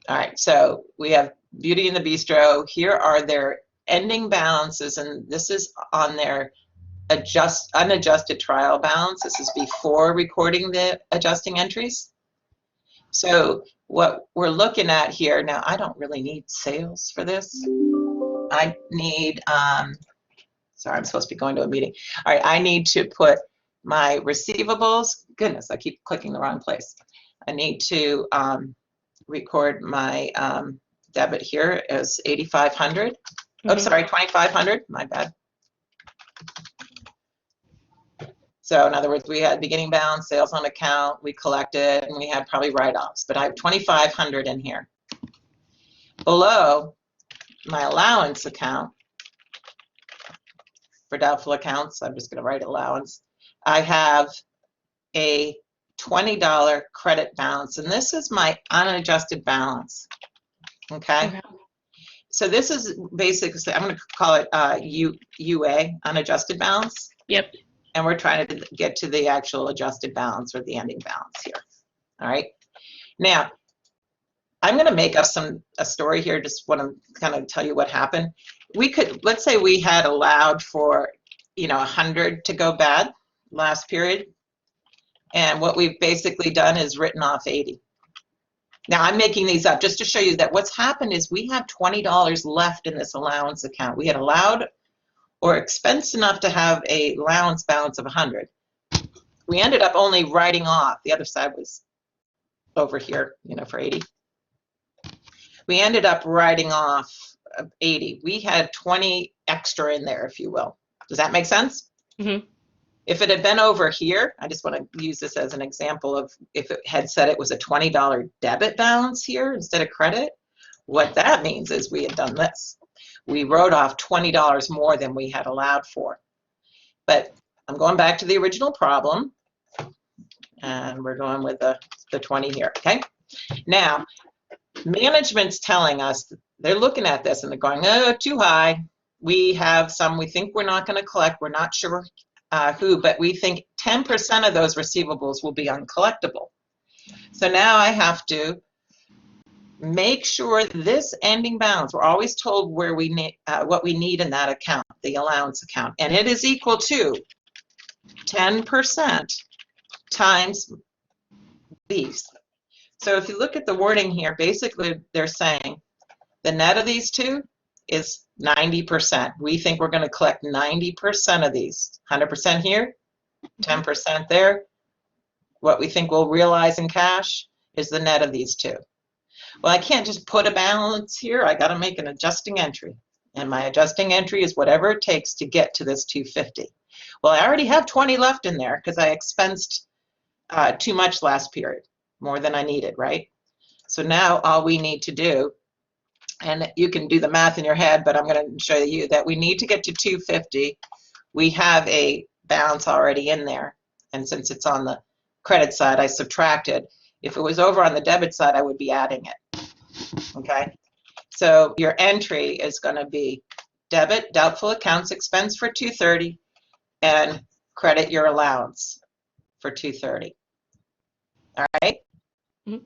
All right, so we have Beauty and the Bistro. Here are their ending balances, and this is on their unadjusted trial balance. This is before recording the adjusting entries. So what we're looking at here, now I don't really need sales for this. I need, sorry, I'm supposed to be going to a meeting. All right, I need to put my receivables, goodness, I keep clicking the wrong place. I need to record my debit here as 8,500. Oh, sorry, 2,500, my bad. So in other words, we had beginning balance, sales on account, we collected, and we had probably write-offs, but I have 2,500 in here. Below my allowance account, for doubtful accounts, I'm just going to write allowance, I have a $20 credit balance, and this is my unadjusted balance. Okay? So this is basically, I'm going to call it UA, unadjusted balance. Yep. And we're trying to get to the actual adjusted balance or the ending balance here. All right. Now, I'm going to make up a story here. Just want to kind of tell you what happened. We could, let's say we had allowed for, 100 to go bad last period. And what we've basically done is written off 80. Now, I'm making these up just to show you that what's happened is we have $20 left in this allowance account. We had allowed or expensed enough to have a allowance balance of 100. We ended up only writing off. The other side was over here, for 80. We ended up writing off 80. We had 20 extra in there, if you will. Does that make sense? Mm-hmm. If it had been over here, I just want to use this as an example of if it had said it was a $20 debit balance here instead of credit, what that means is we had done this. We wrote off $20 more than we had allowed for. But I'm going back to the original problem, and we're going with the 20 here, okay? Now, management's telling us, they're looking at this and they're going, oh, too high. We have some we think we're not going to collect. We're not sure who, but we think 10% of those receivables will be uncollectible. So now I have to make sure this ending balance, we're always told where we need, what we need in that account, the allowance account, and it is equal to 10% times these. So if you look at the wording here, basically they're saying the net of these two is 90%. We think we're going to collect 90% of these. 100% here, 10% there. What we think we'll realize in cash is the net of these two. Well, I can't just put a balance here. I got to make an adjusting entry. And my adjusting entry is whatever it takes to get to this 250. Well, I already have 20 left in there because I expensed too much last period, more than I needed, right? So now all we need to do, and you can do the math in your head, but I'm going to show you that we need to get to 250. We have a balance already in there. And since it's on the credit side, I subtracted. If it was over on the debit side, I would be adding it. Okay? So your entry is going to be debit, doubtful accounts expense for 230, and credit your allowance for 230. All right? Mm-hmm.